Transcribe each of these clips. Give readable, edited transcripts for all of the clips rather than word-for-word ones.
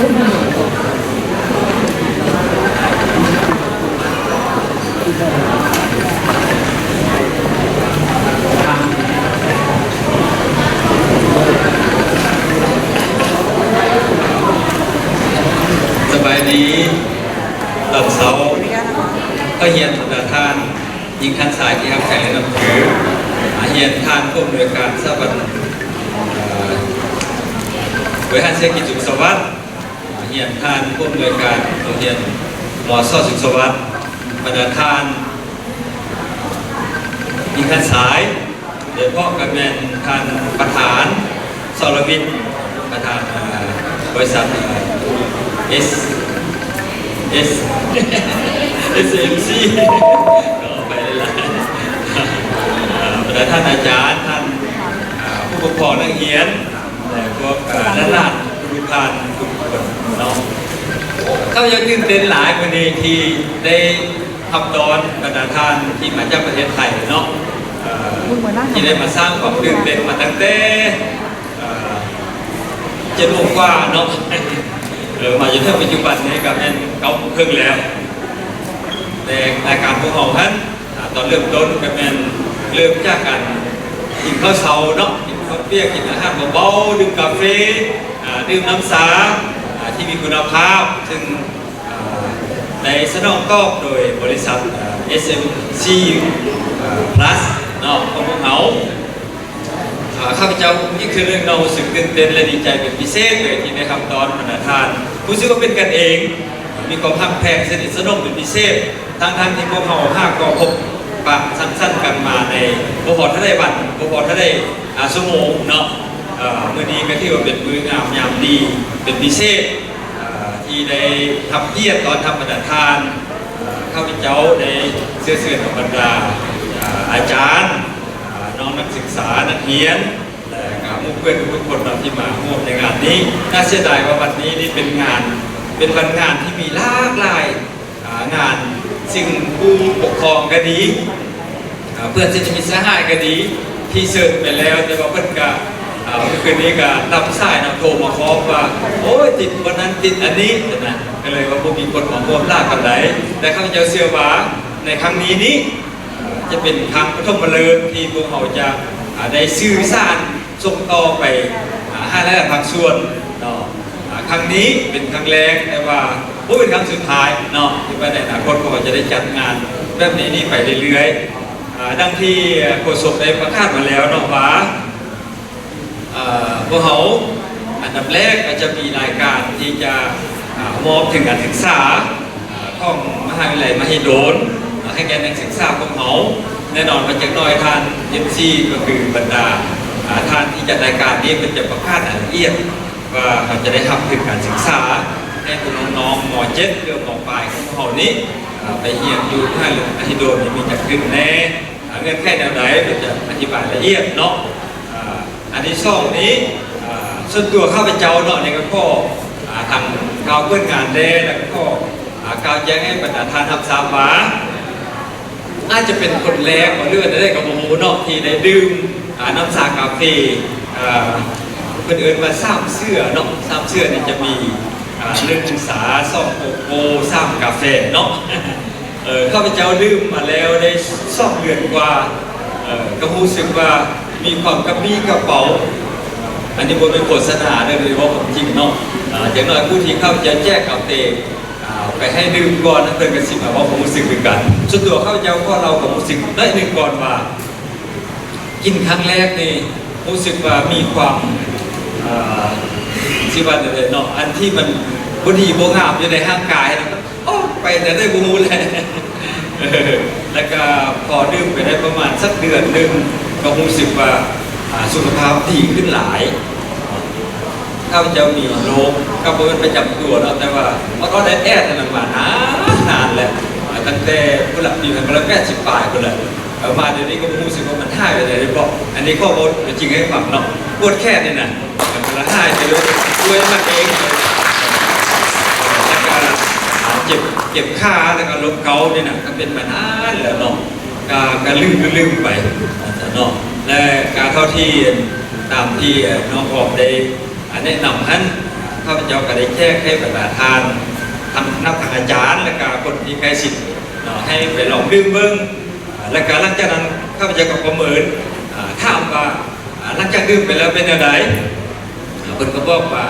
สบายดีตอนเช้าก็เฮียนประธานยิงทันสายที่ทำแข่งในน้ำคือเฮียนทานผู้อำนวยการสถาบันบริหารเศรษฐกิจสุขสวัสดิ์เฮียนทานผู้อำนวยการโรงเรียนมอซ่อสุขสวัสดิ์ประธานยิงทันสายโดยเฉพาะกับแมนทานประธานสรวิทย์ประธานบริษัทSMC ก็ไปเลยล่ะท่านอาจารย์ท่านผู้ปกครองนักเรียนแต่พวกนักเรียนผู้ทานทุกคนเนาะเขาจะตื่นเต้นหลายคนนี้ที่ได้ทำตอนบรรดาท่านที่มาจากประเทศไทยเนาะที่ได้มาสร้างความตื่นเต้นมาตั้งแต่จะล่วงกว่าเนาะมาจนถึงปัจจุบันนี้กับนั้นเขาเพิ่งแล้วแต่รายการพวกเราท่านตอนเริ่มต้นกับนั้นเริ่มจากการกินข้าวเช้าเนาะกินข้าวเปียกกินอาหารเบาๆดื่มกาแฟดื่มน้ำสาที่มีคุณภาพซึ่งในสนองตอบโดยบริษัท SMC Plus เนาะของพวกเราข้าพเจ้านี่คือเรื่องเราสึกตื่นเต้นและดีใจเป็นพิเศษเลยที่ได้ทำตอนบรรดาท่านผู้ซึ่งก็เป็นกันเองมีความหักแพงสนิทสนมเป็นพิเศษทั้งที่พวกเรา5ก็พบปะสั้นๆกันมาในบพอทะเลบันบพอทะเลชั่วโมงเนาะเมื่อนี้ก็ที่ว่าเป็นมืองามยามดีเป็นพิเศษที่ได้ทำเยี่ยมตอนทำบรรดาท่านข้าพเจ้าในเสื้อของบรรดาอาจารย์น้องนักศึกษานักเรียนและมุกเพื่อนทุกคนที่มาร่วมในงานนี้น่าเสียดายว่าวันนี้นี่เป็นวันงานที่มีหลากหลายงานสิ่งผู้ปกครองก็ดีเพื่อนเศรษฐกิจสหายก็ดีที่เชิญไปแล้วแต่ว่าเพื่อนก็คืนนี้ก็รับสายโทรมาขอว่าโอ้ยติดวันนั้นติดอันนี้นะก็เลยว่าพวกมีคนของร่วมลากกันไหนแต่ข้าพเจ้าเชื่อว่าในครั้งนี้จะเป็นครั้งปฐมฤกษ์ที่พวกเราจะได้สื่อสารส่งต่อไปให้หลายๆภาคส่วนเนาะครั้งนี้เป็นครั้งแรกแต่ว่าเป็นครั้งสุดท้ายเนาะที่ว่าในอนาคตพวกเราจะได้จัดงานแบบนี้ไปเรื่อยๆดังที่โฆษกได้ประกาศมาแล้วเนาะว่าพวกเราอันดับแรกก็จะมีรายการที่จะมอบถึงการศึกษาของมหาวิทยาลัยมหิดลให้แก่นักศึกษาของเขาแน่นอนมาจากน้อยท่านMCก็คือบรรดาท่านที่จัดรายการนี้เป็นจะประกาศรายละเอียดว่าเขาจะได้ทำถึงการศึกษาให้คุณน้องๆม.7 เรื่องของปลายของเขานี้ไปเรียนอยู่ที่มหิดลมีจัดขึ้นแน่เงื่อนไขแนวไหนเป็นจะอธิบายละเอียดเนาะอันที่สองนี้ส่วนตัวข้าพเจ้าเนาะในก็ทางข่าวเพื่อนงานได้แล้วก็ข่าวแจ้งให้บรรดาท่านทับสาบาน่าจะเป็นคนแรกของเรื่องได้กับโมโหเนาะที่ได้ดื่มน้ำชากาแฟเพื่อนเอิญมาซ้ำเสื้อเนาะซ้ำเสื้อนี่จะมี1 สา 2 โกโก้3 กาแฟเนาะข้าพเจ้าดื่มมาแล้วได้2 เดือนกว่าก็รู้สึกว่ามีความกระปี้กระเป๋าอันนี้บนเป็นโฆษณาเลยว่าผมจริงเนาะอย่างน้อยผู้ที่เข้าจะแจกกาแฟไปให้ดื่มก่อนนะเพื่อนกันสิว่าผมรู้สึกเหมือนกันส่วนตัวเข้าเจ้าก็เราผมรู้สึกได้หนึ่งก่อนว่ากินครั้งแรกนี่รู้สึกว่ามีความที่ว่าเลยเนาะอันที่มันบดีโบงามอยู่ในร่างกายนะโอ้ไปแต่ได้บูเลยแล้วก็พอดื่มไปได้ประมาณสักเดือนหนึ่งก็รู้สึกว่าสุขภาพดีขึ้นหลายข้าพเจ้ามีโรคก็เป็นประจำตัวแล้วแต่ว่าก็ได้แอดนั่นมานานแล้วตั้งแต่ผู้หลักปี1980 ปลายคนเลยมาเดี๋ยวนี้ก็รู้สึกว่ามันหายไปเลยบอกอันนี้ข้อมูลจริงให้ฟังเนาะปวดแค่นี่นะมันละหายไปเลยด้วยมันเองแล้วก็เจ็บขาแล้วก็ลมเกาเนี่ยนะก็เป็นมานานแล้วเนาะการลืมไปเนาะและการเท่าที่ตามที่น้องออกได้แนะนำท่าน ข้าพเจ้าก็ได้แจ้งให้บรรดาทานทำนักทางอาจารย์และก็คนที่ใกล้ชิดให้ไปลองดื่มเบิ้งและการหลังจากนั้นข้าพเจ้าก็ประเมินถามว่าหลังจากดื่มไปแล้วเป็นอะไรคนก็บอกว่า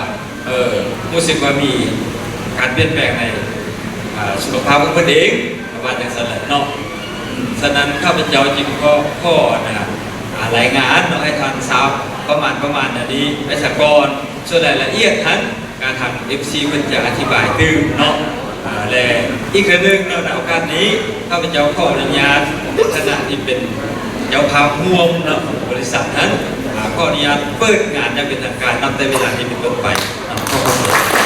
รู้สึกว่ามีการเปลี่ยนแปลงในสุขภาพของตัวเองประมาณอย่างนั้นเนาะฉะนั้นข้าพเจ้าจึงก็ข้อรายงานเนาะให้ทางทราบประมาณนี้ไอ้สกรส่วนรายละเอียดทั้งการทำ FC มันจะอธิบายตื้มเนาะและอีกเรื่องหนึ่งในโอกาสนี้ข้าพเจ้าขออนุญาตในฐานะที่เป็นเจ้าภาพร่วมเนาะของบริษัทนั้นขออนุญาตเปิดงานอย่างเป็นทางการนับแต่เวลาที่เป็นต้นไปขอบคุณ